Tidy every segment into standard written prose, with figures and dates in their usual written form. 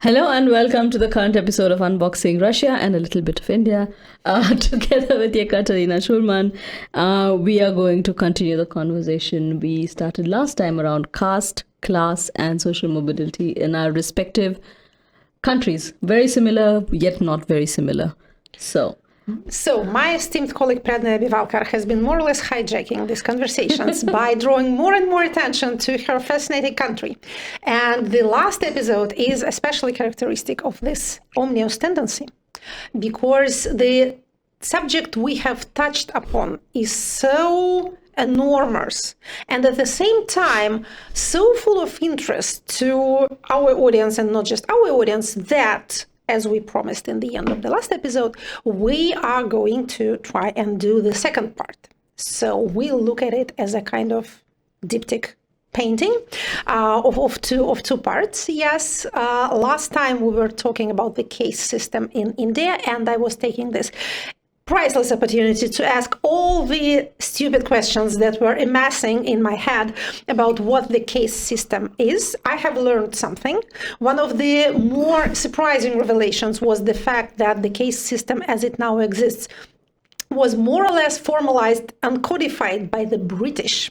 Hello and welcome to the current episode of Unboxing Russia and a little bit of India. Together with Ekaterina Schulmann, we are going to continue the conversation we started last time around caste, class and social mobility in our respective countries. Very similar, yet not very similar. So my esteemed colleague Pradnya Bivalkar has been more or less hijacking these conversations by drawing more and more attention to her fascinating country. And the last episode is especially characteristic of this omnious tendency, because the subject we have touched upon is so enormous and at the same time so full of interest to our audience, and not just our audience, that as we promised in the end of the last episode, we are going to try and do the second part. So we'll look at it as a kind of diptych painting of two parts. Yes, last time we were talking about the caste system in India, and I was taking this priceless opportunity to ask all the stupid questions that were amassing in my head about what the caste system is. I have learned something. One of the more surprising revelations was the fact that the caste system as it now exists was more or less formalized and codified by the British,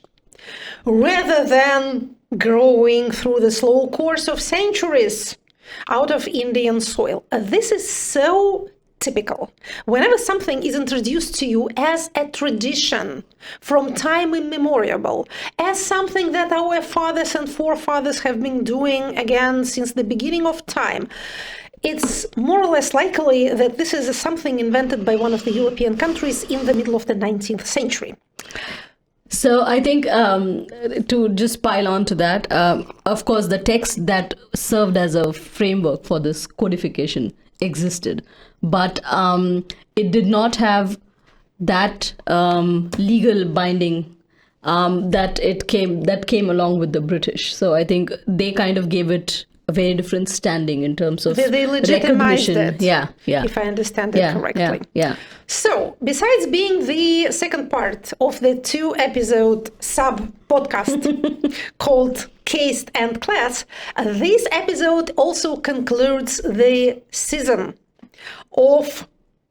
rather than growing through the slow course of centuries out of Indian soil. This is so typical. Whenever something is introduced to you as a tradition from time immemorial, as something that our fathers and forefathers have been doing again since the beginning of time, it's more or less likely that this is something invented by one of the European countries in the middle of the 19th century. So I think to just pile on to that, of course, the text that served as a framework for this codification existed, but it did not have that legal binding that came along with the British. So I think they kind of gave it a very different standing in terms of they legitimized recognition. it, yeah, if I understand it correctly. Yeah. So, besides being the second part of the two-episode sub-podcast called Caste and Class, this episode also concludes the season of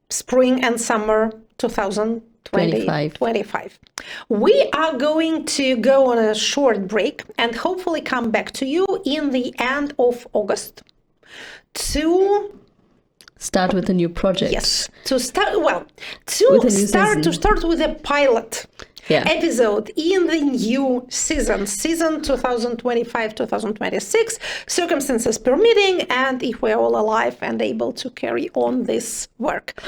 spring and summer 2025. We are going to go on a short break and hopefully come back to you in the end of August to start with a new project. Yes, to start with a pilot episode in the new season 2025-2026, circumstances permitting, and if we're all alive and able to carry on this work.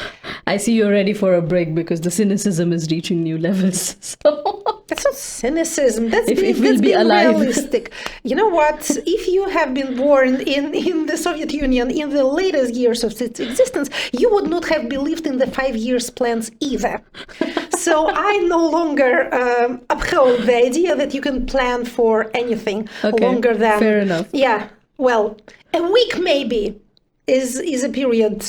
I see you're ready for a break because the cynicism is reaching new levels. So that's not cynicism. That's if being realistic. You know what? If you have been born in the Soviet Union in the latest years of its existence, you would not have believed in the 5 years plans either. So I no longer uphold the idea that you can plan for anything longer than... Fair enough. Yeah. Well, a week maybe is a period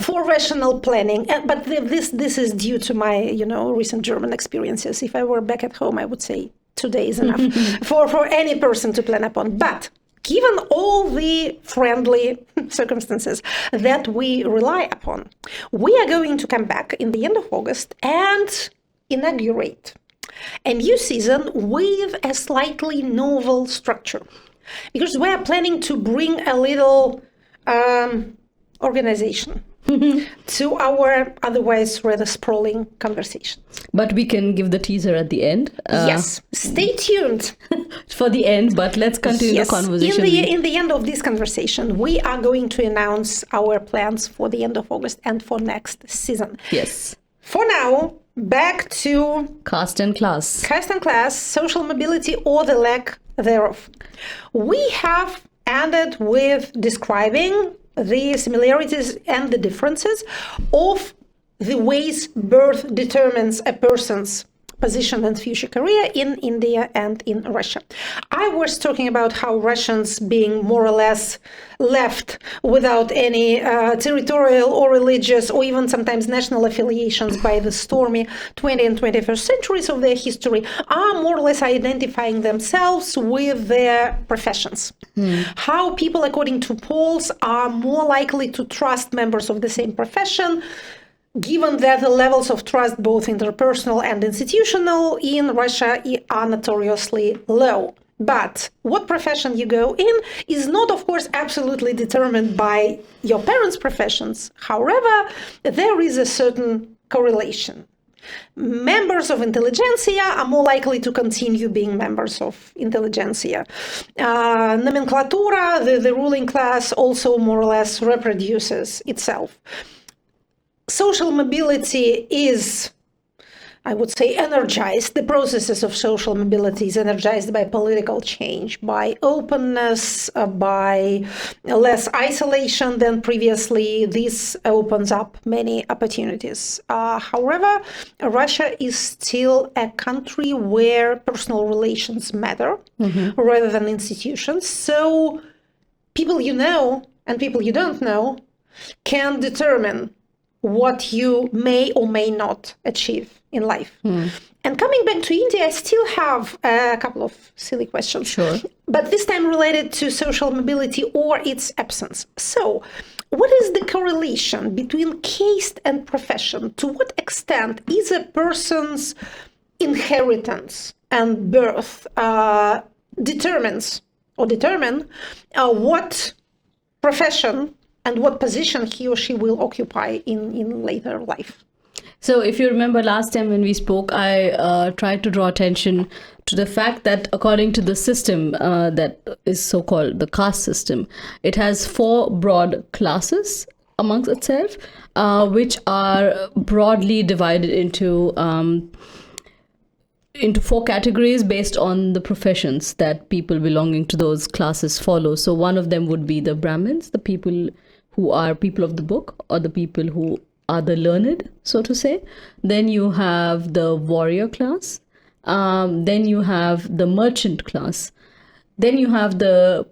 for rational planning, but this is due to my recent German experiences. If I were back at home, I would say 2 days enough for any person to plan upon. But given all the friendly circumstances that we rely upon, we are going to come back in the end of August and inaugurate a new season with a slightly novel structure, because we are planning to bring a little organization to our otherwise rather sprawling conversations. But we can give the teaser at the end. Yes, stay tuned for the end, but let's continue the conversation. In the end of this conversation, we are going to announce our plans for the end of August and for next season. Yes. For now, back to caste and class. Caste and class, social mobility or the lack thereof. We have ended with describing the similarities and the differences of the ways birth determines a person's position and future career in India and in Russia. I was talking about how Russians being more or less left without any territorial or religious or even sometimes national affiliations by the stormy 20th and 21st centuries of their history are more or less identifying themselves with their professions. How people, according to polls, are more likely to trust members of the same profession, given that the levels of trust, both interpersonal and institutional, in Russia are notoriously low. But what profession you go in is not, of course, absolutely determined by your parents' professions. However, there is a certain correlation. Members of intelligentsia are more likely to continue being members of intelligentsia. Nomenclatura, the ruling class, also more or less reproduces itself. Social mobility is, I would say, energized. The processes of social mobility is energized by political change, by openness, by less isolation than previously. This opens up many opportunities. However, Russia is still a country where personal relations matter rather than institutions. So people you know and people you don't know can determine what you may or may not achieve in life. And coming back to India, I still have a couple of silly questions. Sure. But this time related to social mobility or its absence. So, what is the correlation between caste and profession? To what extent is a person's inheritance and birth determine what profession and what position he or she will occupy in later life? So if you remember last time when we spoke, I tried to draw attention to the fact that according to the system that is so-called the caste system, it has 4 broad classes amongst itself, which are broadly divided into 4 categories based on the professions that people belonging to those classes follow. So one of them would be the Brahmins, the people who are people of the book, or the people who are the learned, so to say. Then you have the warrior class. Then you have the merchant class. Then you have the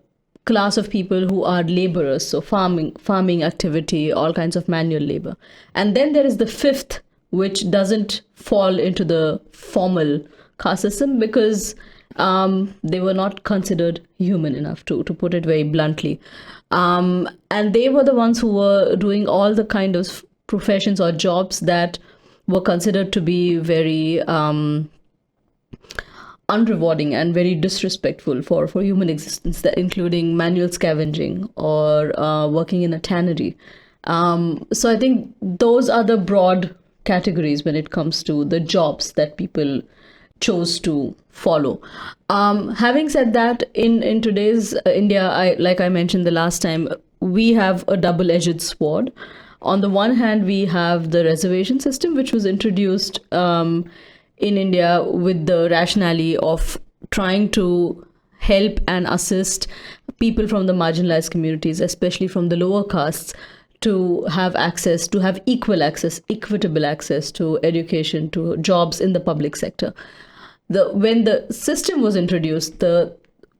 class of people who are laborers, so farming activity, all kinds of manual labor. And then there is the 5th, which doesn't fall into the formal caste system because they were not considered human enough, to put it very bluntly. And they were the ones who were doing all the kind of professions or jobs that were considered to be very unrewarding and very disrespectful for human existence, including manual scavenging or working in a tannery. So I think those are the broad categories when it comes to the jobs that people chose to follow. Having said that, in today's India, like I mentioned the last time, we have a double-edged sword. On the one hand, we have the reservation system, which was introduced in India with the rationale of trying to help and assist people from the marginalized communities, especially from the lower castes, to have access, to have equitable access to education, to jobs in the public sector. When the system was introduced, the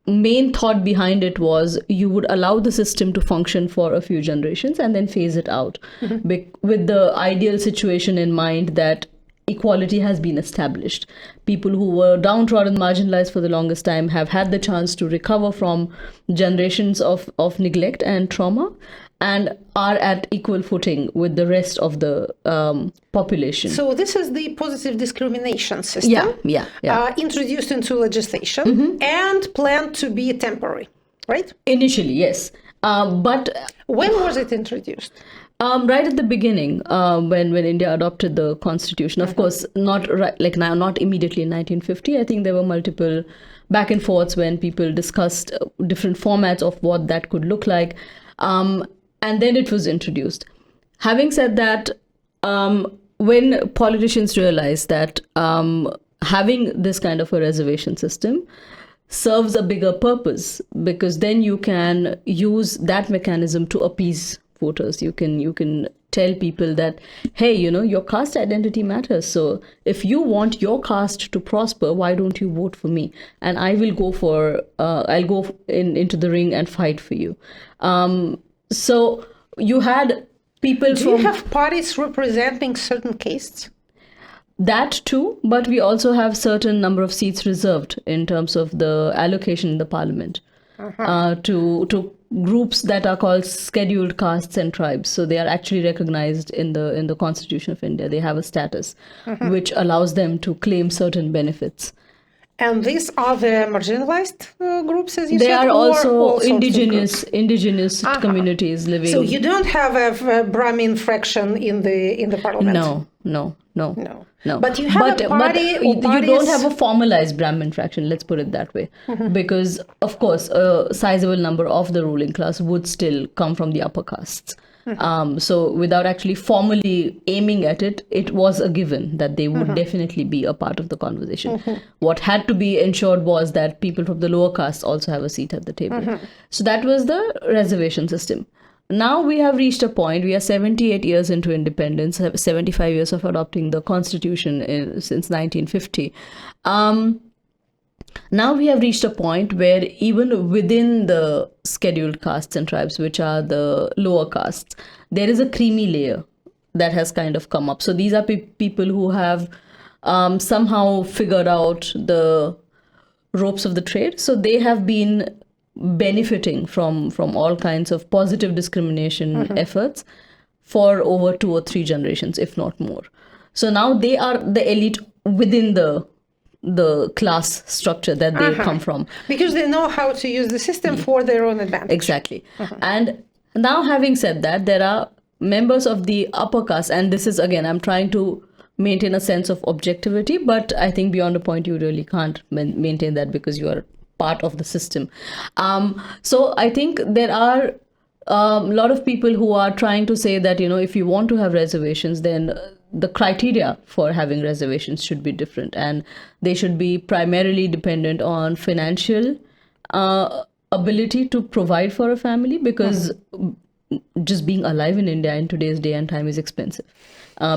main thought behind it was you would allow the system to function for a few generations and then phase it out, with the ideal situation in mind that equality has been established. People who were downtrodden, marginalized for the longest time have had the chance to recover from generations of neglect and trauma and are at equal footing with the rest of the population. So this is the positive discrimination system introduced into legislation and planned to be temporary, right? Initially, yes. But when was it introduced? Right at the beginning, when India adopted the constitution. Of course, not immediately in 1950. I think there were multiple back and forths when people discussed different formats of what that could look like. And then it was introduced. Having said that, when politicians realized that having this kind of a reservation system serves a bigger purpose, because then you can use that mechanism to appease voters. You can tell people that, hey, your caste identity matters. So if you want your caste to prosper, why don't you vote for me? And I will go I'll go into the ring and fight for you. So you had people Do you have parties representing certain castes? That too, but we also have certain number of seats reserved in terms of the allocation in the parliament to groups that are called scheduled castes and tribes. So they are actually recognized in the Constitution of India. They have a status which allows them to claim certain benefits. And these are the marginalized groups, as you said? They are also indigenous communities living. So you don't have a Brahmin fraction in the parliament? No. But you have a party or you parties... don't have a formalized Brahmin fraction, let's put it that way. Because, of course, a sizable number of the ruling class would still come from the upper castes. So without actually formally aiming at it, it was a given that they would definitely be a part of the conversation. What had to be ensured was that people from the lower castes also have a seat at the table. So that was the reservation system. Now we have reached a point, we are 78 years into independence, 75 years of adopting the constitution since 1950. Now we have reached a point where even within the scheduled castes and tribes, which are the lower castes, there is a creamy layer that has kind of come up. So these are people who have somehow figured out the ropes of the trade. So they have been benefiting from all kinds of positive discrimination efforts for over 2 or 3 generations, if not more. So now they are the elite within the class structure that they come from. Because they know how to use the system for their own advantage. Exactly. And now, having said that, there are members of the upper caste, and this is, again, I'm trying to maintain a sense of objectivity, but I think beyond a point you really can't maintain that because you are part of the system. So I think there are a lot of people who are trying to say that, if you want to have reservations, then the criteria for having reservations should be different, and they should be primarily dependent on financial ability to provide for a family, because just being alive in India in today's day and time is expensive,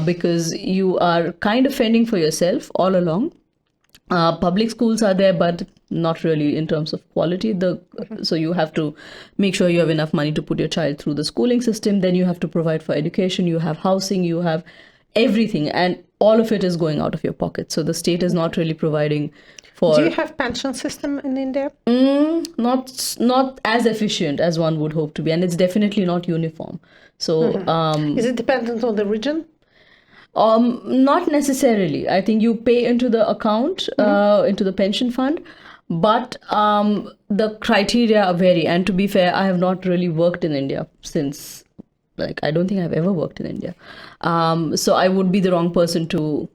because you are kind of fending for yourself all along. Public schools are there, but not really in terms of quality. So you have to make sure you have enough money to put your child through the schooling system. Then you have to provide for education. You have housing. You have everything, and all of it is going out of your pocket. So the state is not really providing for. Do you have pension system in India? Not as efficient as one would hope to be, and it's definitely not uniform. So is it dependent on the region? Not necessarily. I think you pay into the account, into the pension fund, but the criteria vary. And to be fair, I have not really worked in India since, I don't think I've ever worked in India. So I would be the wrong person to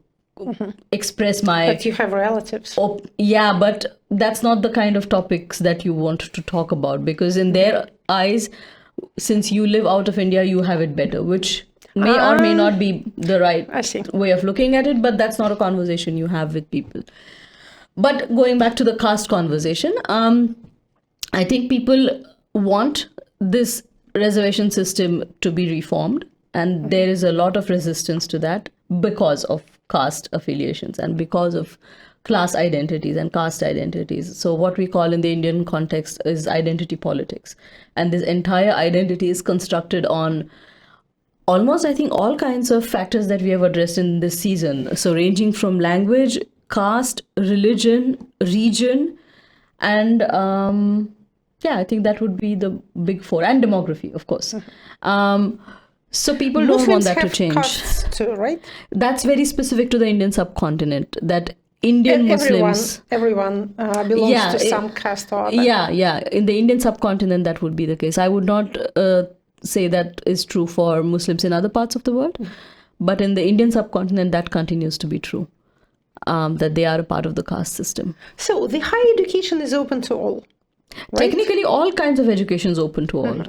express my... But you have relatives. Yeah, but that's not the kind of topics that you want to talk about, because in their eyes, since you live out of India, you have it better, which may or may not be the right way of looking at it, but that's not a conversation you have with people. But going back to the caste conversation, I think people want this reservation system to be reformed, and there is a lot of resistance to that because of caste affiliations and because of class identities and caste identities. So what we call in the Indian context is identity politics, and this entire identity is constructed on almost, I think, all kinds of factors that we have addressed in this season. So ranging from language, caste, religion, region, and I think that would be the big 4, and demography, of course. So people Muslims don't want that to change. Castes too, right? That's very specific to the Indian subcontinent, that Indian Muslims... Everyone belongs to some caste or other. Yeah. In the Indian subcontinent, that would be the case. I would not say that is true for Muslims in other parts of the world, but in the Indian subcontinent, that continues to be true, that they are a part of the caste system. So the higher education is open to all. Right? Technically, all kinds of education is open to all,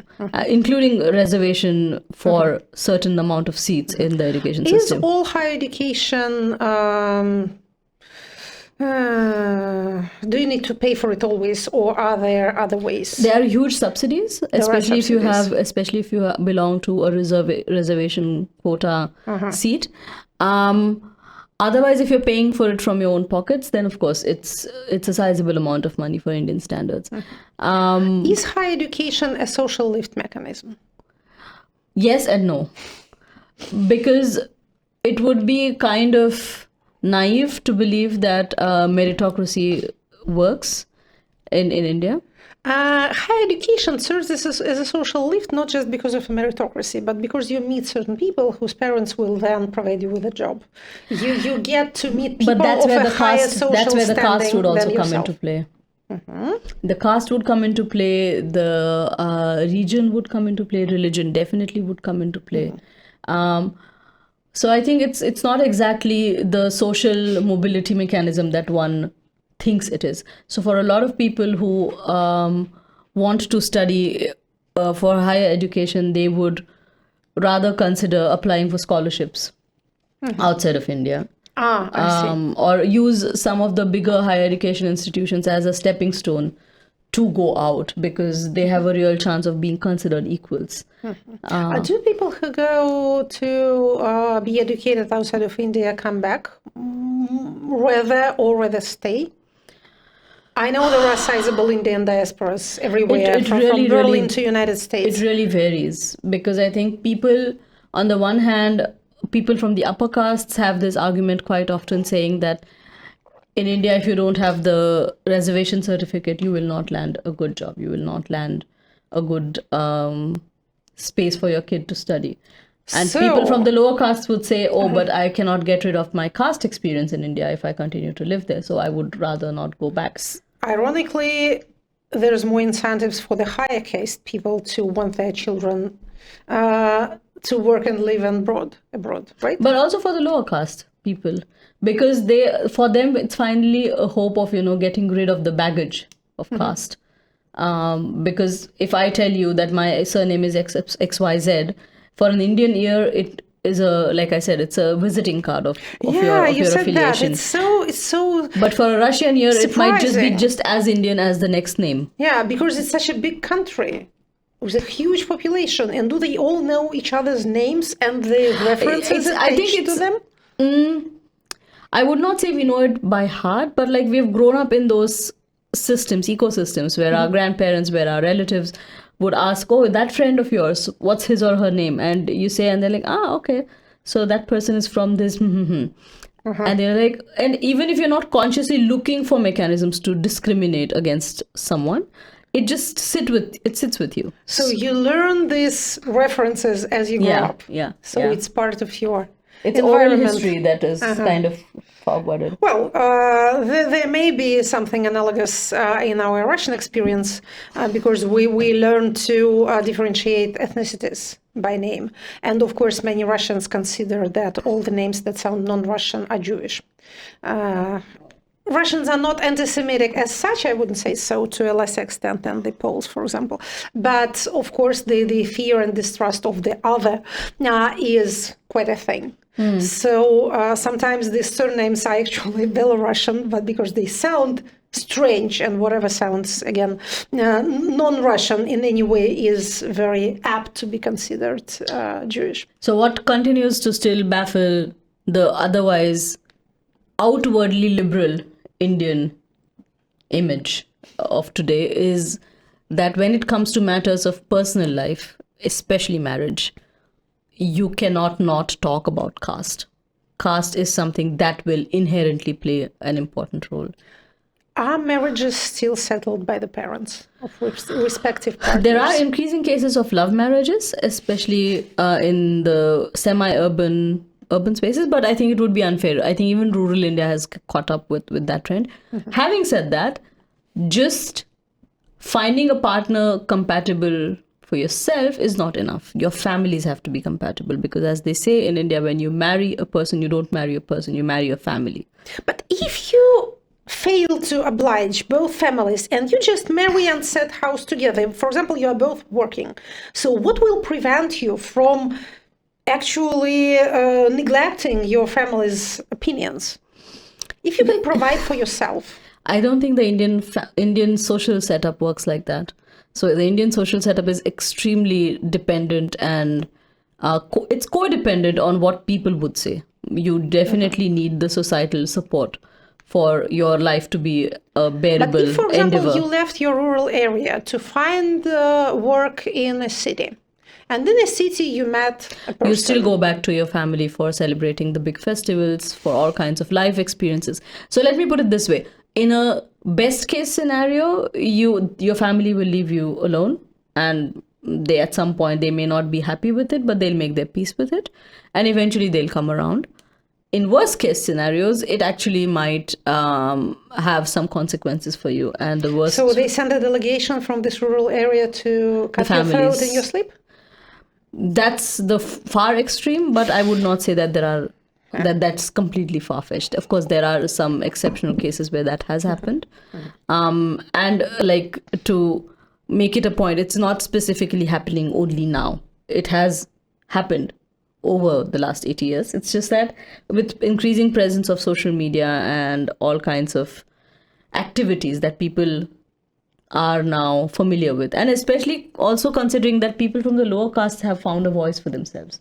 including reservation for certain amount of seats in the education system. Is all higher education Do you need to pay for it always, or are there other ways? There are huge subsidies, especially if you subsidies. have, especially if you belong to a reservation quota seat. Otherwise, if you're paying for it from your own pockets, then of course it's a sizable amount of money for Indian standards. Is higher education a social lift mechanism? Yes and no, because it would be kind of naive to believe that meritocracy works in India. Higher education serves as a social lift, not just because of a meritocracy, but because you meet certain people whose parents will then provide you with a job. You get to meet people But that's of where a the higher caste, social that's where the caste standing would also than come yourself. into play. The caste would come into play, the region would come into play, religion definitely would come into play. So I think it's not exactly the social mobility mechanism that one thinks it is. So for a lot of people who want to study for higher education, they would rather consider applying for scholarships outside of India. I see. Or use some of the bigger higher education institutions as a stepping stone to go out, because they have a real chance of being considered equals. Do people who go to be educated outside of India come back rather stay? I know there are sizable Indian diasporas everywhere, from Berlin to United States. It really varies, because I think people, on the one hand, people from the upper castes have this argument quite often saying that in India, if you don't have the reservation certificate, you will not land a good job. You will not land a good space for your kid to study. And people from the lower castes would say, oh, but I cannot get rid of my caste experience in India if I continue to live there. So I would rather not go back. Ironically, there's more incentives for the higher caste people to want their children to work and live abroad, right? But also for the lower caste people, because for them, it's finally a hope of, getting rid of the baggage of caste. Because if I tell you that my surname is XYZ, for an Indian ear, it is like I said, it's a visiting card of your affiliation. That. It's so. But for a Russian ear, surprising. It might just be just as Indian as the next name. Yeah, because it's such a big country with a huge population, and do they all know each other's names and the references attached to them? I would not say we know it by heart, but like we've grown up in those ecosystems, where our grandparents, where our relatives would ask, oh, that friend of yours, what's his or her name? And you say, and they're like, okay, so that person is from this. And they're like, and even if you're not consciously looking for mechanisms to discriminate against someone, it just sits with you. So you learn these references as you grow up. Yeah. So it's part of your It's oral history that is kind of forwarded. Well, there may be something analogous in our Russian experience because we learn to differentiate ethnicities by name. And of course, many Russians consider that all the names that sound non-Russian are Jewish. Russians are not anti-Semitic as such, I wouldn't say so, to a lesser extent than the Poles, for example. But of course, the fear and distrust of the other is quite a thing. So sometimes these surnames are actually Belarusian, but because they sound strange, and whatever sounds, again, non-Russian in any way is very apt to be considered Jewish. So what continues to still baffle the otherwise outwardly liberal Indian image of today is that when it comes to matters of personal life, especially marriage, you cannot not talk about caste. Caste is something that will inherently play an important role. Are marriages still settled by the parents of respective partners? There are increasing cases of love marriages, especially in the semi-urban spaces, but I think it would be unfair. I think even rural India has caught up with that trend. Having said that, just finding a partner compatible for yourself is not enough. Your families have to be compatible, because as they say in India, when you marry a person, you don't marry a person, you marry a family. But if you fail to oblige both families and you just marry and set house together, for example, you are both working, so what will prevent you from actually neglecting your family's opinions? If you can provide for yourself. I don't think the Indian social setup works like that. So the Indian social setup is extremely dependent and it's codependent on what people would say. You definitely need the societal support for your life to be a bearable But if, for example, endeavor. you left your rural area to find work in a city, and in a city you met a person. You still go back to your family for celebrating the big festivals, for all kinds of life experiences. So let me put it this way. In a best case scenario, your family will leave you alone, and they at some point they may not be happy with it, but they'll make their peace with it, and eventually they'll come around. In worst case scenarios, it actually might have some consequences for you. And the worst. So they send a delegation from this rural area to cut your throat in your sleep? That's the far extreme, but I would not say that that's completely far-fetched. Of course, there are some exceptional cases where that has happened. And like, to make it a point, it's not specifically happening only now. It has happened over the last 80 years. It's just that with increasing presence of social media and all kinds of activities that people are now familiar with, and especially also considering that people from the lower castes have found a voice for themselves.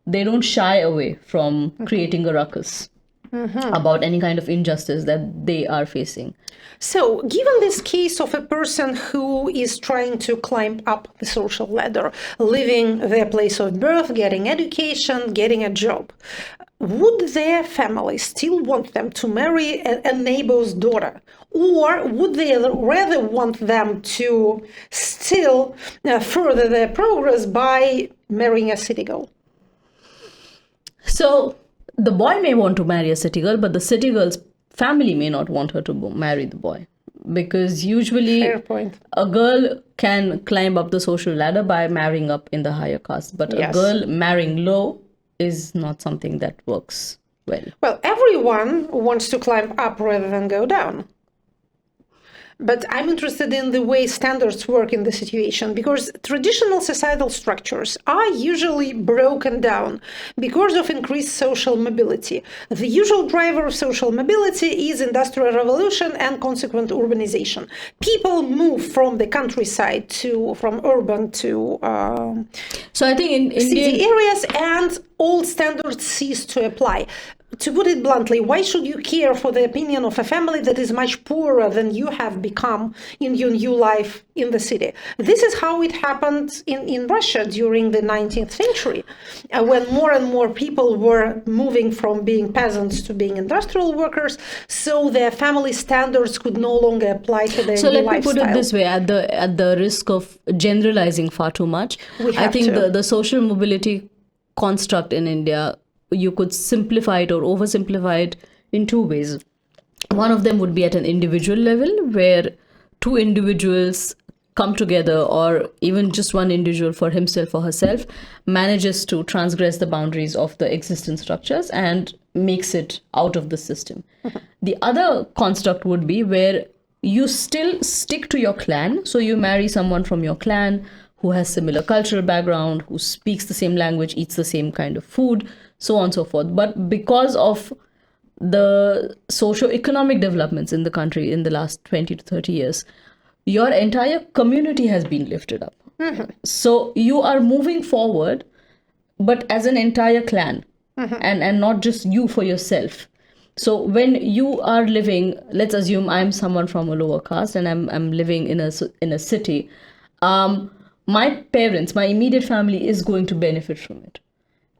They don't shy away from creating a ruckus about any kind of injustice that they are facing. So, given this case of a person who is trying to climb up the social ladder, leaving their place of birth, getting education, getting a job, would their family still want them to marry a neighbor's daughter? Or would they rather want them to still further their progress by marrying a city girl? So the boy may want to marry a city girl, but the city girl's family may not want her to marry the boy. Because usually Fair point. A girl can climb up the social ladder by marrying up in the higher caste, but Yes. a girl marrying low is not something that works well. Well, everyone wants to climb up rather than go down. But I'm interested in the way standards work in the situation, because traditional societal structures are usually broken down because of increased social mobility. The usual driver of social mobility is industrial revolution and consequent urbanization. People move from the countryside from urban to So I think in city Indian, areas, and old standards cease to apply. To put it bluntly, why should you care for the opinion of a family that is much poorer than you have become in your new life in the city? This is how it happened in Russia during the 19th century, when more and more people were moving from being peasants to being industrial workers, so their family standards could no longer apply to their so new let me put lifestyle. it this way, at the risk of generalizing far too much, We I have think to. the social mobility construct in India, you could simplify it or oversimplify it in two ways. One of them would be at an individual level, where two individuals come together, or even just one individual for himself or herself manages to transgress the boundaries of the existing structures and makes it out of the system. The other construct would be where you still stick to your clan. So you marry someone from your clan who has similar cultural background, who speaks the same language, eats the same kind of food, so on and so forth. But because of the socio-economic developments in the country in the last 20 to 30 years, your entire community has been lifted up. So you are moving forward, but as an entire clan, and not just you for yourself. So when you are living, let's assume I'm someone from a lower caste and I'm living in a city, my parents, my immediate family is going to benefit from it.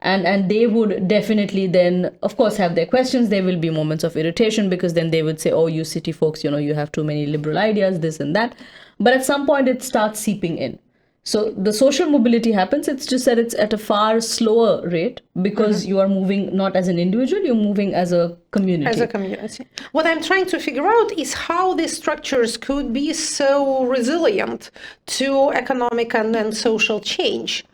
And they would definitely then, of course, have their questions. There will be moments of irritation, because then they would say, oh, you city folks, you have too many liberal ideas, this and that. But at some point it starts seeping in. So the social mobility happens. It's just that it's at a far slower rate, because you are moving not as an individual, you're moving as a community. As a community. What I'm trying to figure out is how these structures could be so resilient to economic and social change.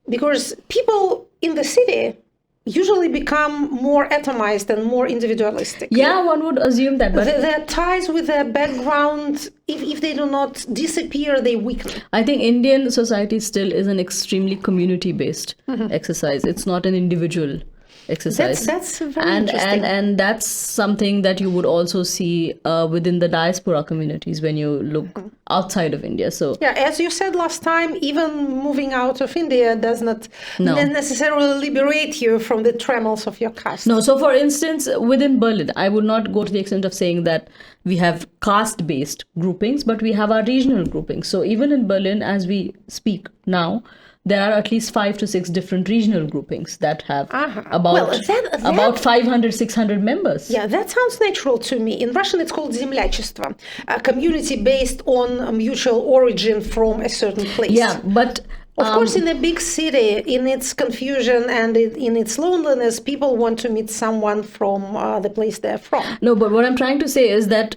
Because people in the city usually become more atomized and more individualistic. Yeah, one would assume that. But Their ties with their background, if they do not disappear, they weaken. I think Indian society still is an extremely community-based exercise. It's not an individual exercise. That's very interesting. And that's something that you would also see within the diaspora communities when you look outside of India. So yeah, as you said last time, even moving out of India does not necessarily liberate you from the trammels of your caste. no. So for instance, within Berlin, I would not go to the extent of saying that we have caste-based groupings, but we have our regional groupings. So even in Berlin, as we speak now, there are at least 5 to 6 different regional groupings that have about 500, 600 members. Yeah, that sounds natural to me. In Russian, it's called землячество, a community based on a mutual origin from a certain place. Yeah, but of course, in a big city, in its confusion and in its loneliness, people want to meet someone from the place they're from. No, but what I'm trying to say is that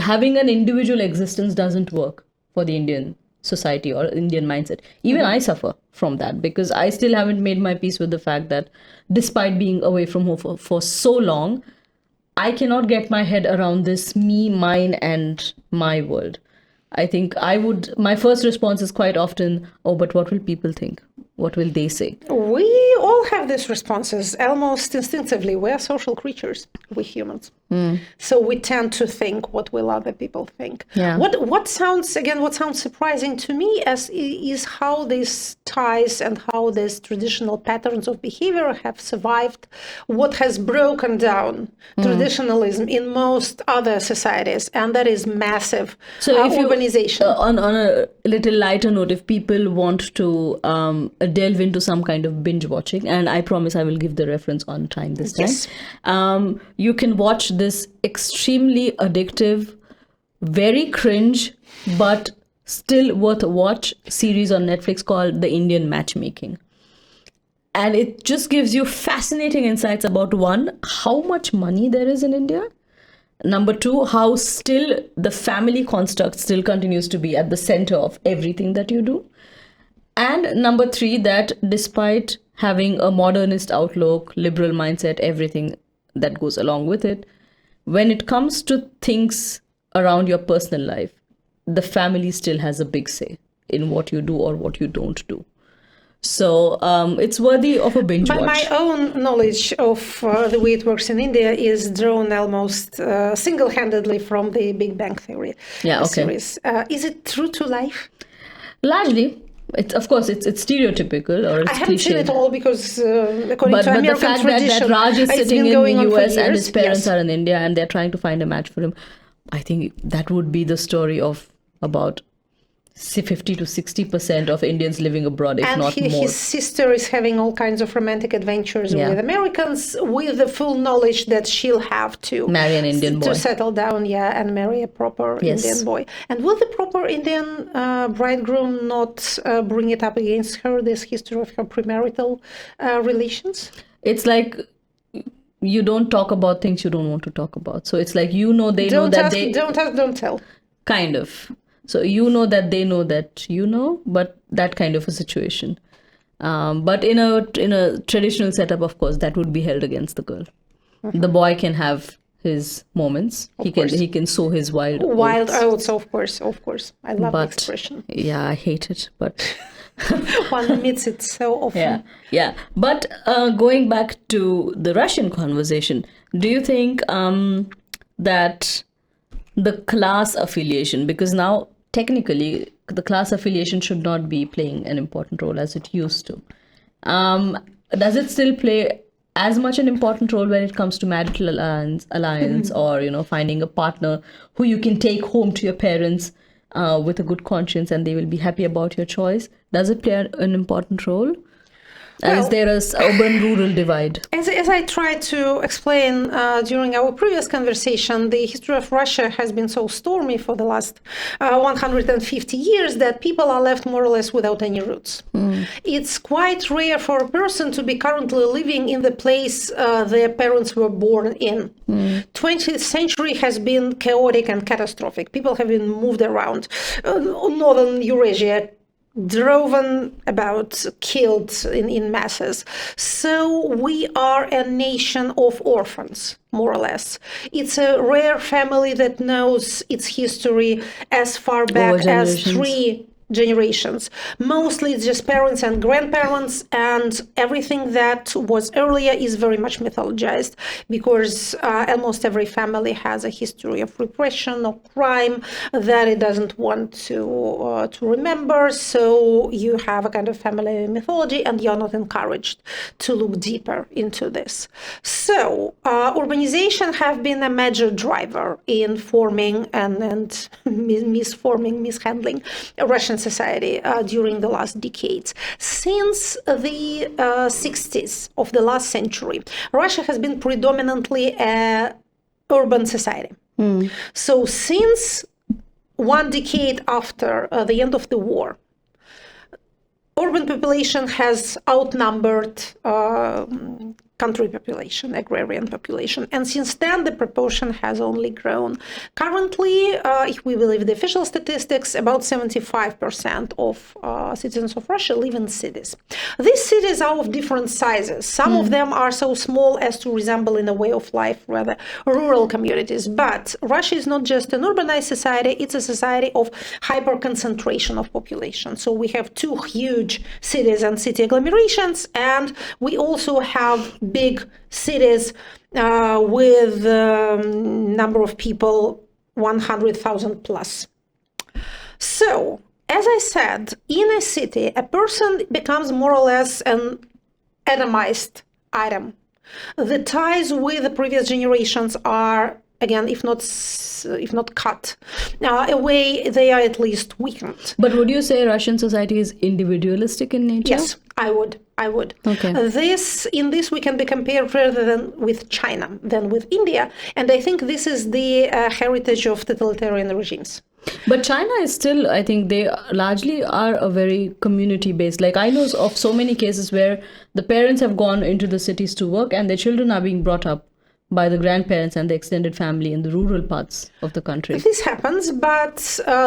having an individual existence doesn't work for the Indian society or Indian mindset. Even I suffer from that because I still haven't made my peace with the fact that despite being away from home for so long, I cannot get my head around this me, mine, and my world. I think my first response is quite often, oh, but what will people think? What will they say? We all have these responses almost instinctively. We're social creatures, we humans. So we tend to think, what will other people think? Yeah. What sounds surprising to me is how these ties and how these traditional patterns of behavior have survived what has broken down traditionalism in most other societies, and that is massive urbanization. On a little lighter note, if people want to delve into some kind of binge watching, and I promise I will give the reference on time this time, you can watch this extremely addictive, very cringe, but still worth a watch series on Netflix called The Indian Matchmaking. And it just gives you fascinating insights about, one, how much money there is in India. Number two, how still the family construct still continues to be at the center of everything that you do. And number three, that despite having a modernist outlook, liberal mindset, everything that goes along with it, when it comes to things around your personal life, the family still has a big say in what you do or what you don't do. So it's worthy of a binge watch. My own knowledge of the way it works in India is drawn almost single-handedly from the Big Bang Theory series. Is it true to life? Largely. Of course, it's stereotypical or it's I haven't cliched. seen it all because according to American the fact tradition, that Raj is sitting in the US and his parents Yes. are in India and they're trying to find a match for him, I think that would be the story of about 50 to 60% of Indians living abroad, if not more. His sister is having all kinds of romantic adventures with Americans, with the full knowledge that she'll have to marry an Indian boy, to settle down, and marry a proper Indian boy. And will the proper Indian bridegroom not bring it up against her, this history of her premarital relations? It's like you don't talk about things you don't want to talk about. So it's like, you know, they know that they don't ask, don't tell. Kind of. So you know that they know that you know, but that kind of a situation. But in a traditional setup, of course, that would be held against the girl. The boy can have his moments. He can sow his wild oats. Of course. I love the expression. Yeah, I hate it, but one meets it so often. Yeah. But going back to the Russian conversation, do you think that the class affiliation, because now technically the class affiliation should not be playing an important role as it used to, does it still play as much an important role when it comes to marital alliance or finding a partner who you can take home to your parents with a good conscience and they will be happy about your choice? Does it play an important role? Is there an urban-rural divide? As I tried to explain during our previous conversation, the history of Russia has been so stormy for the last 150 years that people are left more or less without any roots. It's quite rare for a person to be currently living in the place their parents were born in. 20th century has been chaotic and catastrophic. People have been moved around. Northern Eurasia, driven about, killed in masses. So we are a nation of orphans, more or less. It's a rare family that knows its history as far back as 3 generations. Mostly it's just parents and grandparents, and everything that was earlier is very much mythologized, because almost every family has a history of repression or crime that it doesn't want to remember. So you have a kind of family mythology, and you're not encouraged to look deeper into this. So urbanization have been a major driver in forming and mishandling Russian society during the last decades. Since the 60s of the last century, Russia has been predominantly an urban society. So since one decade after the end of the war, urban population has outnumbered country population, agrarian population. And since then, the proportion has only grown. Currently, if we believe the official statistics, about 75% of citizens of Russia live in cities. These cities are of different sizes. Some of them are so small as to resemble in a way of life rather rural communities. But Russia is not just an urbanized society, it's a society of hyper-concentration of population. So we have two huge cities and city agglomerations, and we also have big cities with number of people 100,000 plus. So, as I said, in a city, a person becomes more or less an atomized item. The ties with the previous generations are, again, if not cut away, they are at least weakened. But would you say Russian society is individualistic in nature? Yes, I would. Okay. In this we can be compared rather than with China than with India, and I think this is the heritage of totalitarian regimes. But China is still, I think they largely are a very community-based. Like I know of so many cases where the parents have gone into the cities to work and their children are being brought up by the grandparents and the extended family in the rural parts of the country. This happens, but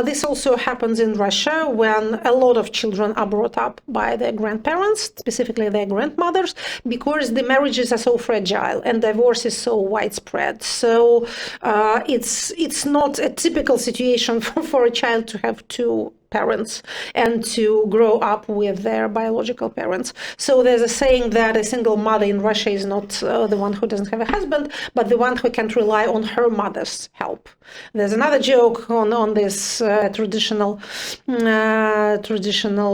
this also happens in Russia when a lot of children are brought up by their grandparents, specifically their grandmothers, because the marriages are so fragile and divorce is so widespread. So it's not a typical situation for a child to have two parents and to grow up with their biological parents. So there's a saying that a single mother in Russia is not the one who doesn't have a husband, but the one who can't rely on her mother's help. There's another joke on this traditional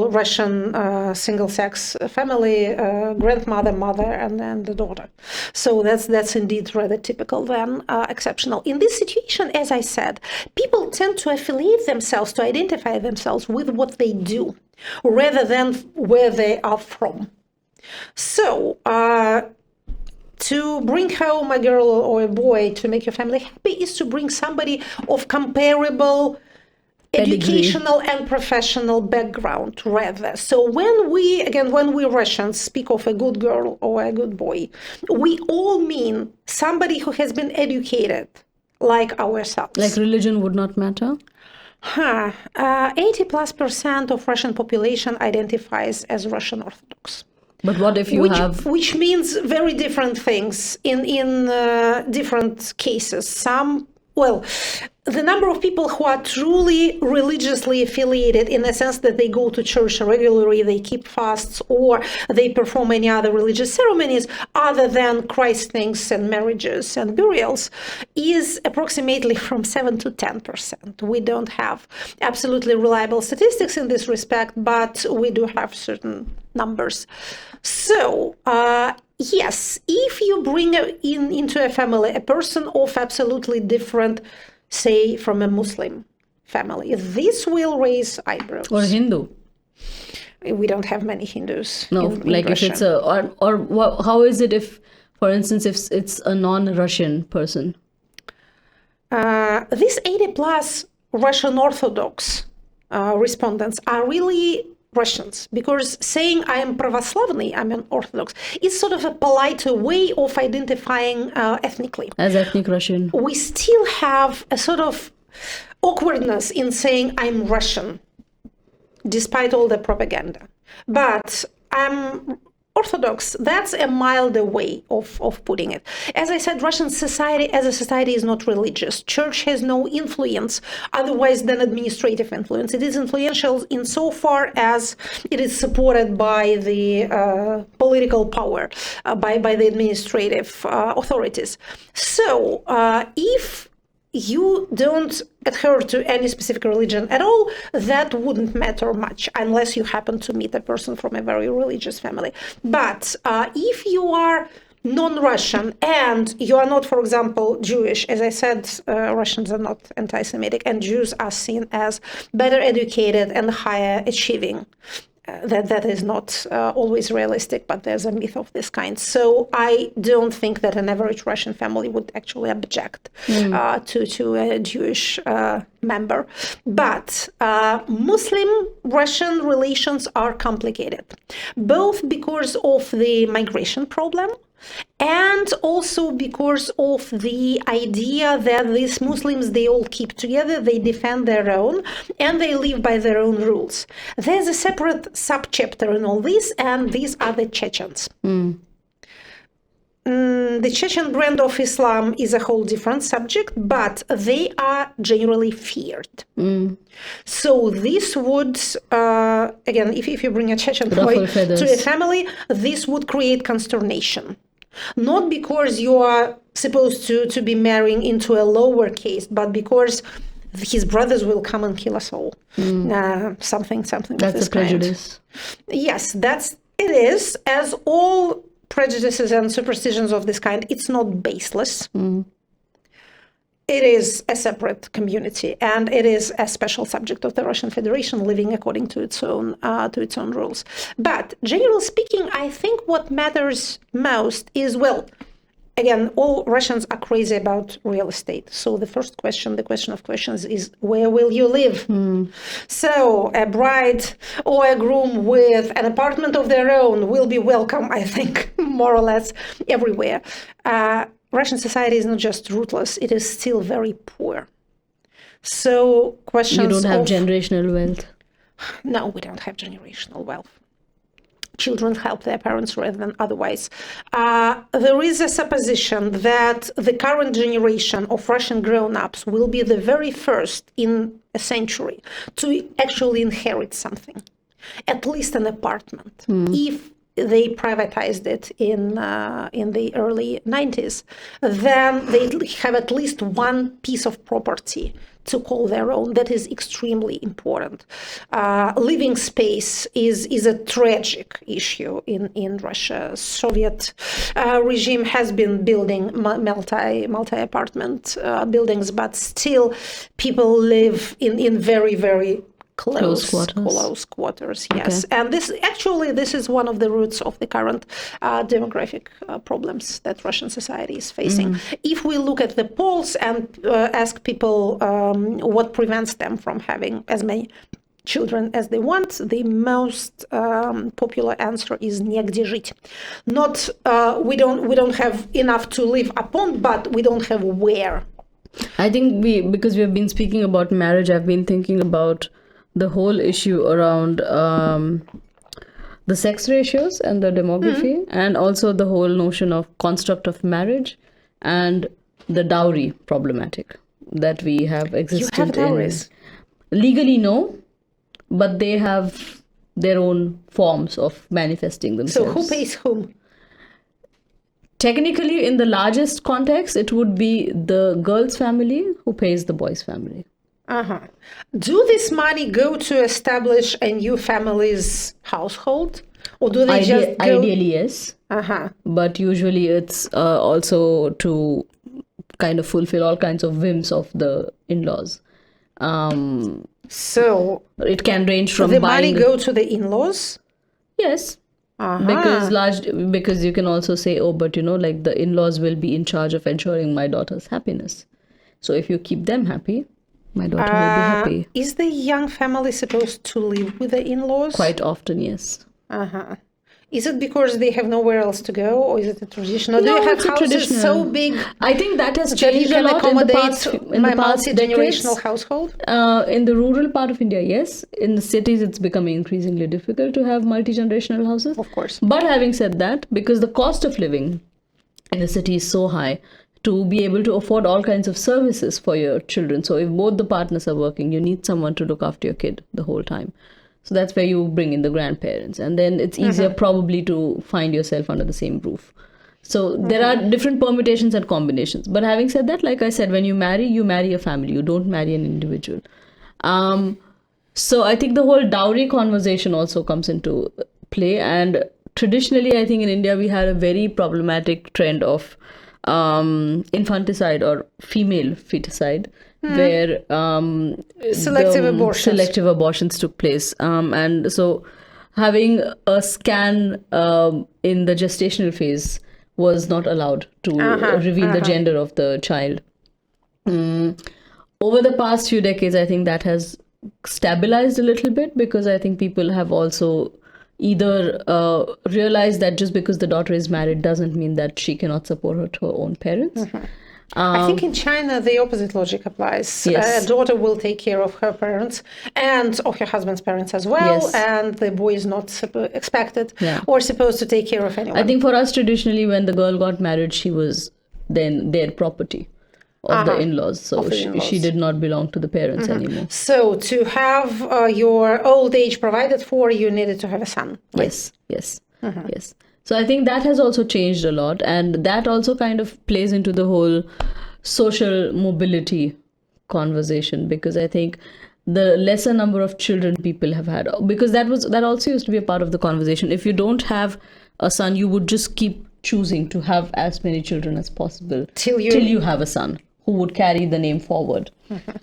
Russian single-sex family, grandmother, mother, and then the daughter. So that's indeed rather typical than exceptional. In this situation, as I said, people tend to affiliate themselves, to identify themselves with what they do, rather than where they are from. So, to bring home a girl or a boy to make your family happy is to bring somebody of comparable educational and professional background, rather. So when we Russians speak of a good girl or a good boy, we all mean somebody who has been educated like ourselves. Like religion would not matter? 80+% of Russian population identifies as Russian Orthodox. But what if you which means very different things in different cases. The number of people who are truly religiously affiliated, in the sense that they go to church regularly, they keep fasts, or they perform any other religious ceremonies other than christenings and marriages and burials, is approximately from 7 to 10%. We don't have absolutely reliable statistics in this respect, but we do have certain numbers. So, yes, if you bring into a family a person of absolutely different, say from a Muslim family, this will raise eyebrows. Or Hindu. We don't have many Hindus. No, in if it's how is it if, for instance, if it's a non-Russian person? These 80+ Russian Orthodox respondents are really Russians, because saying I am Pravoslavny, I'm an Orthodox, is sort of a politer way of identifying ethnically. As ethnic Russian. We still have a sort of awkwardness in saying I'm Russian, despite all the propaganda. But I'm Orthodox, that's a milder way of putting it. As I said, Russian society as a society is not religious. Church has no influence otherwise than administrative influence. It is influential insofar as it is supported by the political power, by the administrative authorities. So if you don't adhere to any specific religion at all, that wouldn't matter much unless you happen to meet a person from a very religious family. But if you are non-Russian and you are not, for example, Jewish, as I said, Russians are not anti-Semitic, and Jews are seen as better educated and higher achieving. That is not always realistic, but there's a myth of this kind. So I don't think that an average Russian family would actually object to a Jewish member. But Muslim-Russian relations are complicated, both because of the migration problem and also because of the idea that these Muslims, they all keep together, they defend their own, and they live by their own rules. There's a separate subchapter in all this, and these are the Chechens. The Chechen brand of Islam is a whole different subject, but they are generally feared. So this would, again, if you bring a Chechen boy to a family, this would create consternation. Not because you are supposed to be marrying into a lower caste, but because his brothers will come and kill us all. Something That's of this a prejudice. kind. Yes, it is. As all prejudices and superstitions of this kind, it's not baseless. It is a separate community, and it is a special subject of the Russian Federation, living according to its own rules. But generally speaking, I think what matters most is, well, again, all Russians are crazy about real estate. So the first question, the question of questions, is where will you live? So a bride or a groom with an apartment of their own will be welcome, I think, more or less everywhere. Russian society is not just rootless, it is still very poor. So questions. You don't have generational wealth. No, we don't have generational wealth. Children help their parents rather than otherwise. There is a supposition that the current generation of Russian grown-ups will be the very first in a century to actually inherit something, at least an apartment. If they privatized it in the early 90s, then they have at least one piece of property to call their own. That is extremely important. Living space is a tragic issue in Russia. Soviet regime has been building multi-apartment buildings, but still people live in very, very close quarters, yes. Okay. And this is one of the roots of the current demographic problems that Russian society is facing. If we look at the polls and ask people what prevents them from having as many children as they want, the most popular answer is негде жить. Not we don't have enough to live upon, but we don't have where. I think because we have been speaking about marriage, I've been thinking about the whole issue around the sex ratios and the demography, and also the whole notion of construct of marriage and the dowry problematic that we have existed. You have dowries? Legally, no, but they have their own forms of manifesting themselves. So who pays whom? Technically, in the largest context, it would be the girl's family who pays the boy's family. Do this money go to establish a new family's household? Or do they just go... Ideally, yes. But usually it's also to kind of fulfill all kinds of whims of the in-laws. So it can range from the money go to the in-laws? Yes. Because you can also say, oh, but like the in-laws will be in charge of ensuring my daughter's happiness. So if you keep them happy, my daughter will be happy. Is the young family supposed to live with the in-laws? Quite often, yes. Is it because they have nowhere else to go, or is it a tradition? Or do you have it's a houses traditional. so big I think that has that you changed a can lot in the accommodate past. my multi-generational household? In the rural part of India, yes. In the cities, it's becoming increasingly difficult to have multi-generational houses. Of course. But having said that, because the cost of living in the city is so high, to be able to afford all kinds of services for your children. So if both the partners are working, you need someone to look after your kid the whole time. So that's where you bring in the grandparents. And then it's easier probably to find yourself under the same roof. So there are different permutations and combinations. But having said that, like I said, when you marry a family. You don't marry an individual. So I think the whole dowry conversation also comes into play. And traditionally, I think in India, we had a very problematic trend of infanticide or female feticide, where selective abortions took place. And so having a scan in the gestational phase was not allowed to reveal the gender of the child. Over the past few decades, I think that has stabilized a little bit, because I think people have also either realized that just because the daughter is married doesn't mean that she cannot support her own parents. I think in China, the opposite logic applies. Yes. A daughter will take care of her parents and of her husband's parents as well. Yes. And the boy is not expected or supposed to take care of anyone. I think for us, traditionally, when the girl got married, she was then their property of the in-laws. So she did not belong to the parents anymore. So to have your old age provided for, you needed to have a son. Yes. So I think that has also changed a lot, and that also kind of plays into the whole social mobility conversation, because I think the lesser number of children people have had, because that also used to be a part of the conversation. If you don't have a son, you would just keep choosing to have as many children as possible till you have a son who would carry the name forward.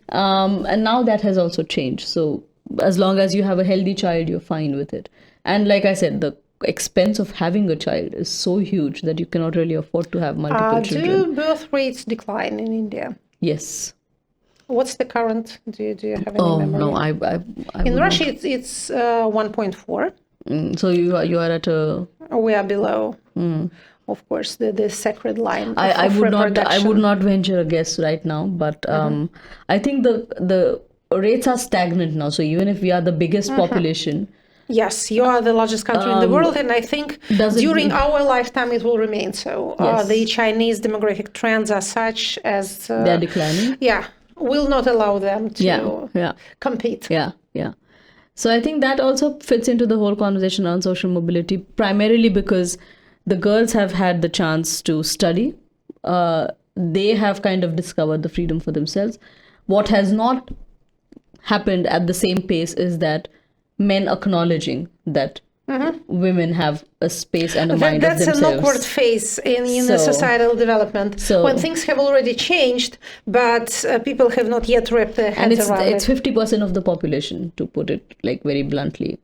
And now that has also changed. So as long as you have a healthy child, you're fine with it. And like I said, the expense of having a child is so huge that you cannot really afford to have multiple children. Do birth rates decline in India? Yes. What's the current? Do you have any memory? No, I in Russia, it's 1.4. So you are at a... We are below. Of course, the sacred line. I would not venture a guess right now, but I think the rates are stagnant now. So even if we are the biggest population, yes, you are the largest country in the world, and I think during our lifetime it will remain so. The Chinese demographic trends are such as they're declining. Yeah, will not allow them to compete. Yeah. So I think that also fits into the whole conversation on social mobility, primarily because the girls have had the chance to study. They have kind of discovered the freedom for themselves. What has not happened at the same pace is that men acknowledging that women have a space and a mind of themselves. That's an awkward phase in the societal development when things have already changed, but people have not yet wrapped their hands around it. It's 50% of the population, to put it like very bluntly,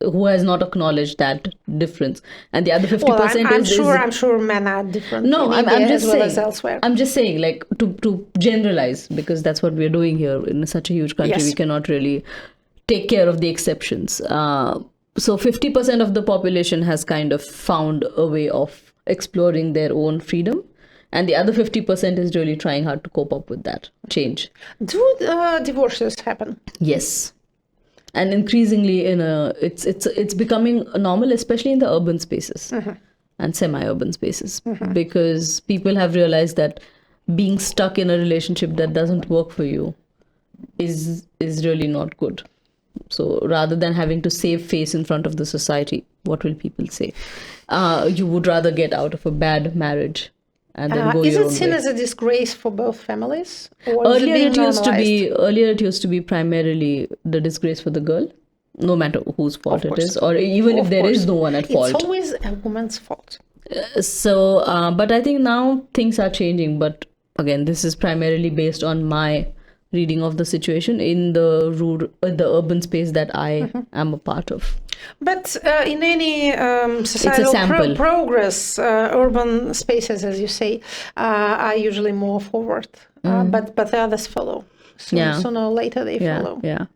who has not acknowledged that difference, and the other 50% I'm sure men are different. No, I'm just as saying. Well as elsewhere. I'm just saying, like to generalize, because that's what we're doing here in such a huge country. Yes. We cannot really take care of the exceptions. So 50% of the population has kind of found a way of exploring their own freedom, and the other 50% is really trying hard to cope up with that change. Do divorces happen? Yes. And increasingly, it's becoming normal, especially in the urban spaces and semi-urban spaces, because people have realized that being stuck in a relationship that doesn't work for you is really not good. So rather than having to save face in front of the society, what will people say? You would rather get out of a bad marriage and then go your own way. Is it seen as a disgrace for both families? Or Earlier it used to be primarily the disgrace for the girl, no matter whose fault it is, or even if there is no one at fault. It's always a woman's fault. But I think now things are changing. But again, this is primarily based on my reading of the situation in the urban space that I am a part of. But in any societal progress, urban spaces, as you say, are usually more forward, but the others follow. So sooner or later they follow. Yeah.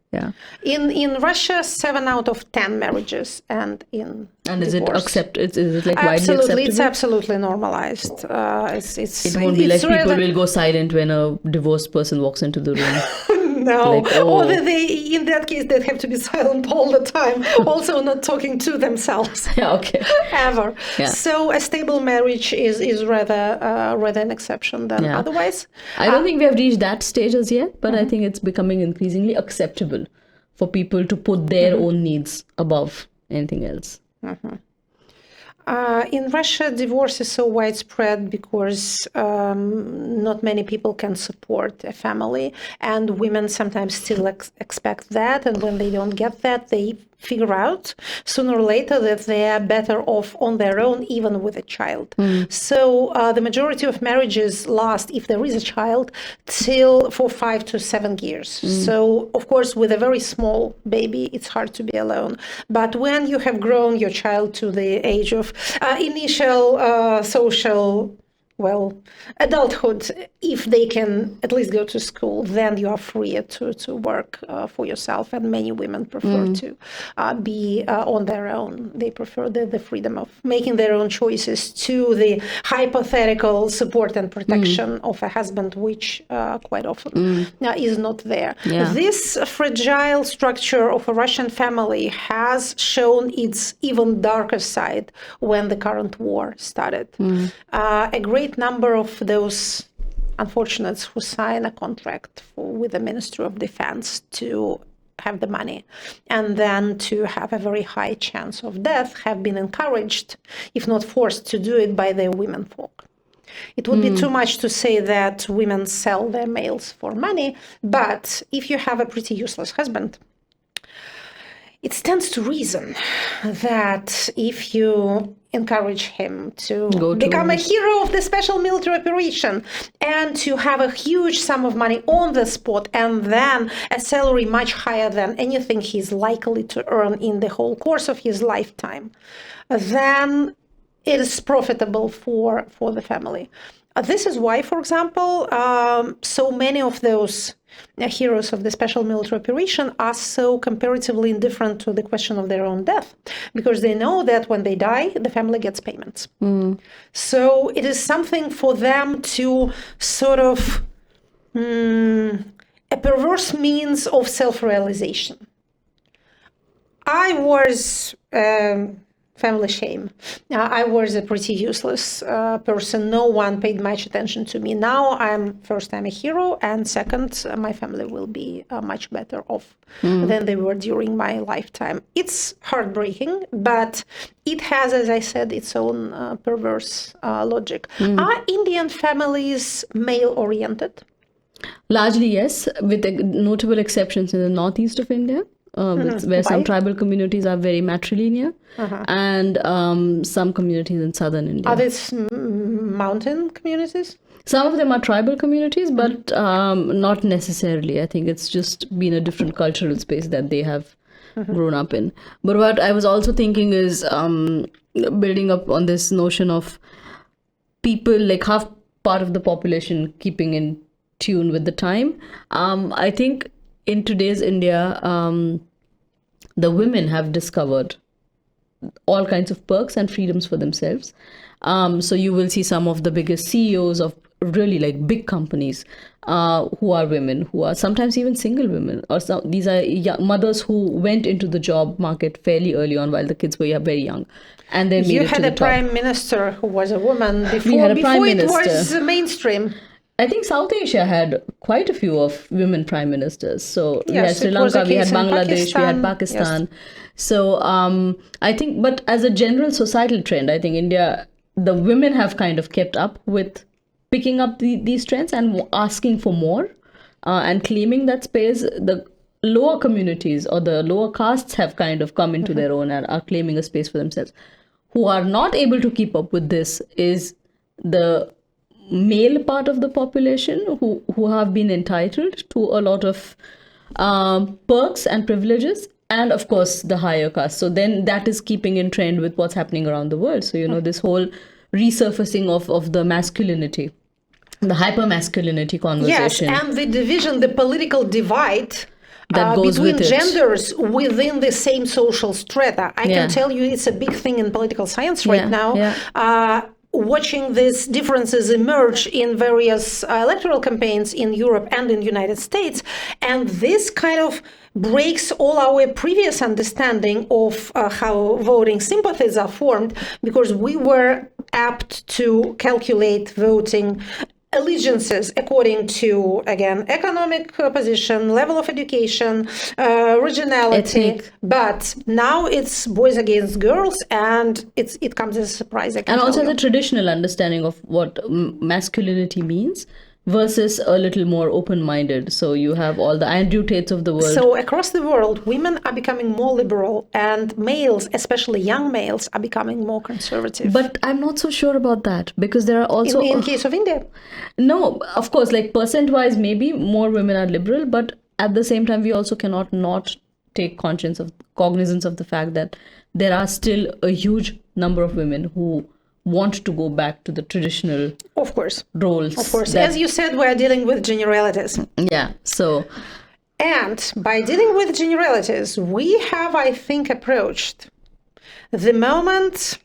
In Russia, 7 out of 10 marriages end in is divorce. it accepted? Is it like widely Absolutely, acceptable? it's absolutely normalized. It won't be like people will go silent when a divorced person walks into the room. No, like, or they in that case they have to be silent all the time, also not talking to themselves. Yeah, okay. Ever. Yeah. So a stable marriage is rather an exception than otherwise. I don't think we have reached that stage as yet, but I think it's becoming increasingly acceptable for people to put their own needs above anything else. In Russia, divorce is so widespread because not many people can support a family, and women sometimes still expect that, and when they don't get that, they figure out sooner or later that they are better off on their own, even with a child. So the majority of marriages last, if there is a child, till for 5 to 7 years. So of course, with a very small baby, it's hard to be alone. But when you have grown your child to the age of initial social, adulthood, if they can at least go to school, then you are freer to work for yourself. And many women prefer to be on their own. They prefer the freedom of making their own choices to the hypothetical support and protection of a husband, which quite often is not there. Yeah. This fragile structure of a Russian family has shown its even darker side when the current war started. A great number of those unfortunates who sign a contract with the Ministry of Defense to have the money and then to have a very high chance of death have been encouraged, if not forced to do it, by the women folk. It would be too much to say that women sell their males for money, but if you have a pretty useless husband, it stands to reason that if you encourage him to become a hero of the special military operation and to have a huge sum of money on the spot and then a salary much higher than anything he's likely to earn in the whole course of his lifetime, then it is profitable for the family. This is why, for example, so many of those heroes of the special military operation are so comparatively indifferent to the question of their own death, because they know that when they die, the family gets payments. So it is something for them to sort of a perverse means of self-realization. I was family shame. I was a pretty useless person. No one paid much attention to me. Now first I'm a hero, and second, my family will be much better off than they were during my lifetime. It's heartbreaking, but it has, as I said, its own perverse logic. Are Indian families male-oriented? Largely, yes, with notable exceptions in the northeast of India. Where some tribal communities are very matrilinear, and some communities in southern India. Are these mountain communities? Some of them are tribal communities, but not necessarily. I think it's just been a different cultural space that they have grown up in. But what I was also thinking is building up on this notion of people, like half part of the population keeping in tune with the time. I think in today's India, the women have discovered all kinds of perks and freedoms for themselves. So you will see some of the biggest CEOs of really like big companies who are women, who are sometimes even single women, or these are mothers who went into the job market fairly early on while the kids were very young. And then you had a prime minister who was a woman before it was mainstream. I think South Asia had quite a few of women prime ministers. So we had Sri Lanka, we had Bangladesh, we had Pakistan. Yes. So I think, but as a general societal trend, I think India, the women have kind of kept up with picking up these trends and asking for more and claiming that space. The lower communities or the lower castes have kind of come into their own and are claiming a space for themselves. Who are not able to keep up with this is the male part of the population who have been entitled to a lot of perks and privileges, and of course the higher caste. So then that is keeping in trend with what's happening around the world. So this whole resurfacing of the masculinity The hypermasculinity Yes, conversation. and the division, the political divide That goes between with it. genders within the same social strata. I Yeah. can tell you it's a big thing in political science right Yeah, now. yeah. Watching these differences emerge in various electoral campaigns in Europe and in the United States. And this kind of breaks all our previous understanding of how voting sympathies are formed, because we were apt to calculate voting allegiances according to, again, economic position, level of education, regionality. Ethnic. But now it's boys against girls, and it comes as a surprise. I can And tell also you. the traditional understanding of what masculinity means versus a little more open-minded. So you have all the Andrew Tates of the world. So across the world, women are becoming more liberal, and males, especially young males, are becoming more conservative. But I'm not so sure about that, because there are also... in case of India, No, of course, like percent-wise, maybe more women are liberal, but at the same time, we also cannot not take cognizance of the fact that there are still a huge number of women who want to go back to the traditional of course, roles. of course. that- As you said, we are dealing with generalities. Yeah, so And by dealing with generalities, we have, I think, approached the moment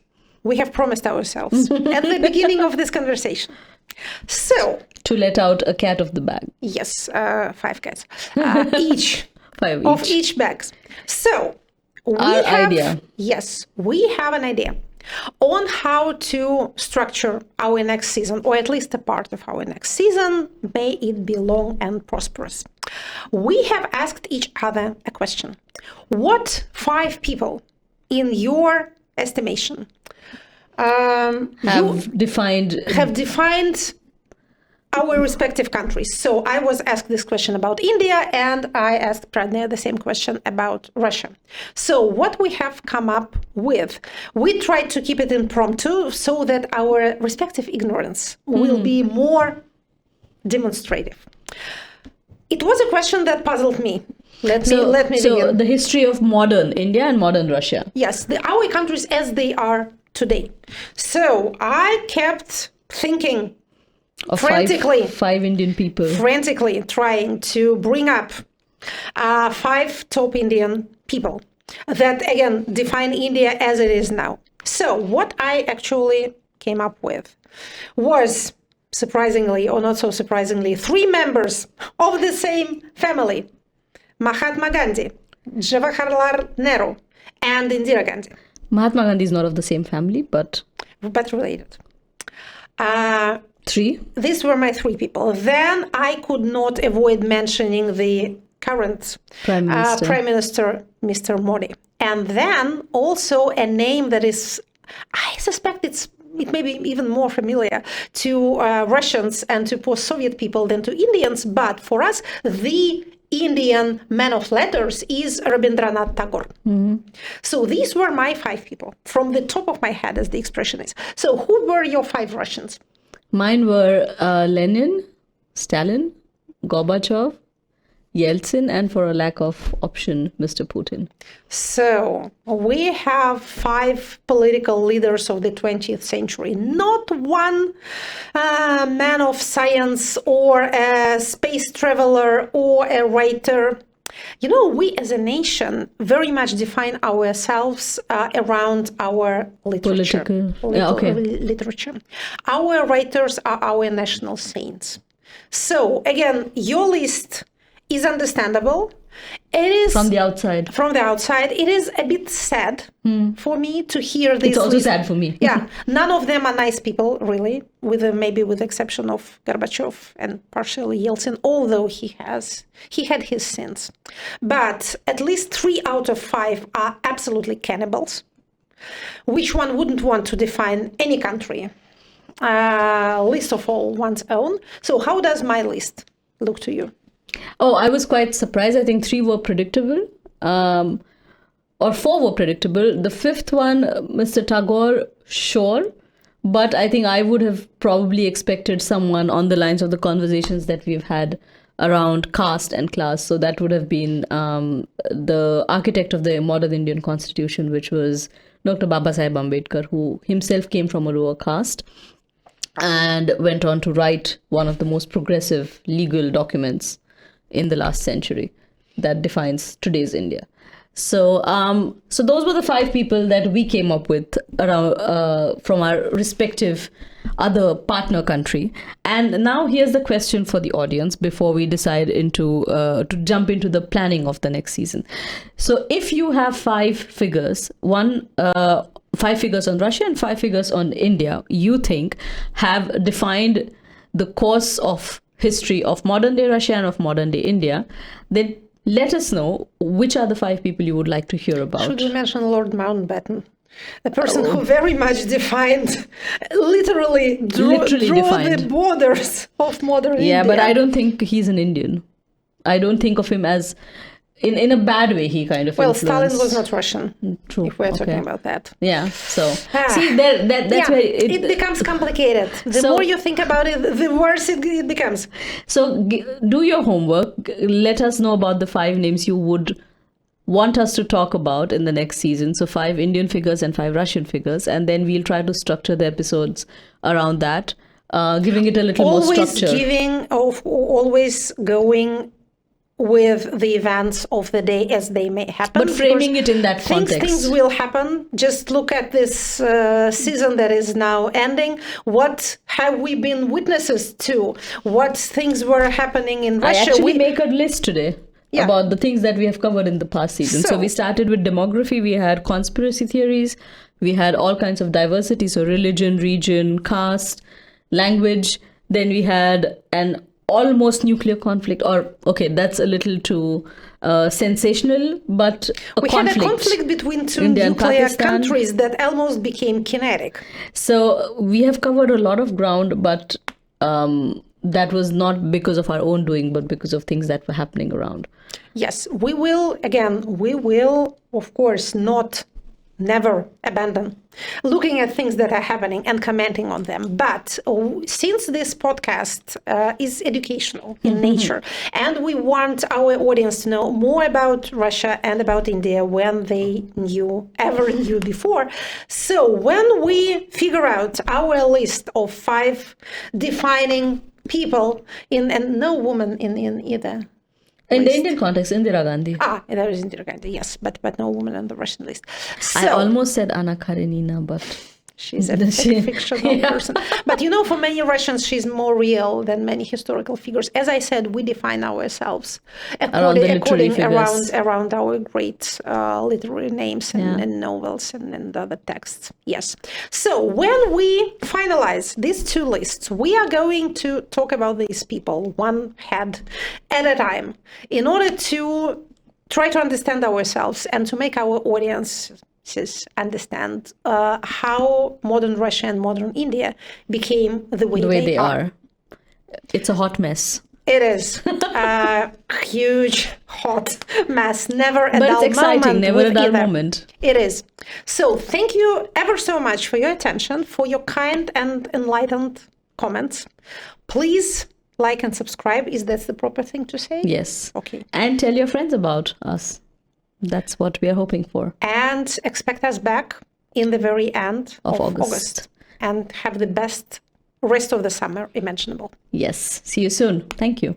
we have promised ourselves at the beginning of this conversation. So, to let out a cat of the bag. yes, 5 cats, each 5 of each. each bags. So, we Our have, idea. Yes, we have an idea on how to structure our next season, or at least a part of our next season. May it be long and prosperous. We have asked each other a question. What 5 people, in your estimation, Have defined... have defined our respective countries? So I was asked this question about India, and I asked Pradnya the same question about Russia. So what we have come up with, we tried to keep it impromptu so that our respective ignorance will be more demonstrative. It was a question that puzzled me. Let me so begin. the history of modern India and modern Russia. Yes, our countries as they are today. So I kept thinking, Of frantically. five Indian people. frantically trying to bring up 5 top Indian people that, again, define India as it is now. So what I actually came up with was, surprisingly or not so surprisingly, 3 members of the same family: Mahatma Gandhi, Jawaharlal Nehru, and Indira Gandhi, Mahatma Gandhi is not of the same family, but but related. 3. These were my 3 people. Then I could not avoid mentioning the current Prime Minister. Prime Minister, Mr. Modi. And then also a name that is, I suspect it may be even more familiar to Russians and to post-Soviet people than to Indians. But for us, the Indian man of letters is Rabindranath Tagore. So these were my 5 people, from the top of my head, as the expression is. So who were your 5 Russians? Mine were Lenin, Stalin, Gorbachev, Yeltsin, and for a lack of option, Mr. Putin. So we have 5 political leaders of the 20th century, not one man of science or a space traveler or a writer. You know, we as a nation very much define ourselves around our literature. Political. Yeah, okay. Literature. Our writers are our national saints. So again, your list is understandable. It is From the outside. From the outside, it is a bit sad for me to hear this. It's also sad for me. Yeah, none of them are nice people, really, maybe with the exception of Gorbachev and partially Yeltsin, although he had his sins. But at least 3 out of 5 are absolutely cannibals, which one wouldn't want to define any country, least of all one's own. So how does my list look to you? Oh, I was quite surprised. I think 3 were predictable, or 4 were predictable. The 5th one, Mr. Tagore, sure. But I think I would have probably expected someone on the lines of the conversations that we've had around caste and class. So that would have been the architect of the modern Indian constitution, which was Dr. Babasaheb Ambedkar, who himself came from a lower caste. and went on to write one of the most progressive legal documents in the last century that defines today's India. So, so those were the 5 people that we came up with around from our respective other partner country. And now here's the question for the audience before we decide to jump into the planning of the next season. So, if you have 5 figures, 5 figures on Russia and 5 figures on India, you think have defined the course of history of modern day Russia and of modern day India, then let us know which are the 5 people you would like to hear about. Should we mention Lord Mountbatten? The person who very much defined, literally drew the borders of modern India. Yeah, but I don't think he's an Indian. I don't think of him as, in a bad way, he kind of Well, influenced. Stalin was not Russian, True. if we're talking about that. Yeah, so, see, that's where it becomes complicated. The more you think about it, the worse it becomes. So, do your homework. Let us know about the 5 names you would want us to talk about in the next season. So 5 Indian figures and 5 Russian figures, and then we'll try to structure the episodes around that, giving it a little more structure. Always going with the events of the day as they may happen. But framing it in that context. Things will happen. Just look at this season that is now ending. What have we been witnesses to? What things were happening in Russia? I actually make a list today. Yeah. About the things that we have covered in the past season. So we started with demography, we had conspiracy theories, we had all kinds of diversity, so religion, region, caste, language. Then we had an almost nuclear conflict, or okay, that's a little too sensational, but we had a conflict between 2 India nuclear countries that almost became kinetic. So we have covered a lot of ground, but that was not because of our own doing, but because of things that were happening around. Yes, we will, of course, never abandon looking at things that are happening and commenting on them. But since this podcast is educational in nature, and we want our audience to know more about Russia and about India when they ever knew before. So when we figure out our list of 5 defining people, and no woman in either. In the Indian context, Indira Gandhi. There is Indira Gandhi, yes, but no woman on the Russian list. So, I almost said Anna Karenina, but she's a fictional person. But for many Russians, she's more real than many historical figures. As I said, we define ourselves according around our great literary names and novels and other texts. Yes. So when we finalize these 2 lists, we are going to talk about these people one head at a time in order to try to understand ourselves and to make our audience understand how modern Russia and modern India became the way they are. It's a hot mess. It is a huge, hot mess. Never a dull moment. But it's exciting, never a dull moment. It is. So thank you ever so much for your attention, for your kind and enlightened comments. Please like and subscribe. Is that the proper thing to say? Yes. Okay. And tell your friends about us. That's what we are hoping for. And expect us back in the very end of August. And have the best rest of the summer imaginable. Yes. See you soon. Thank you.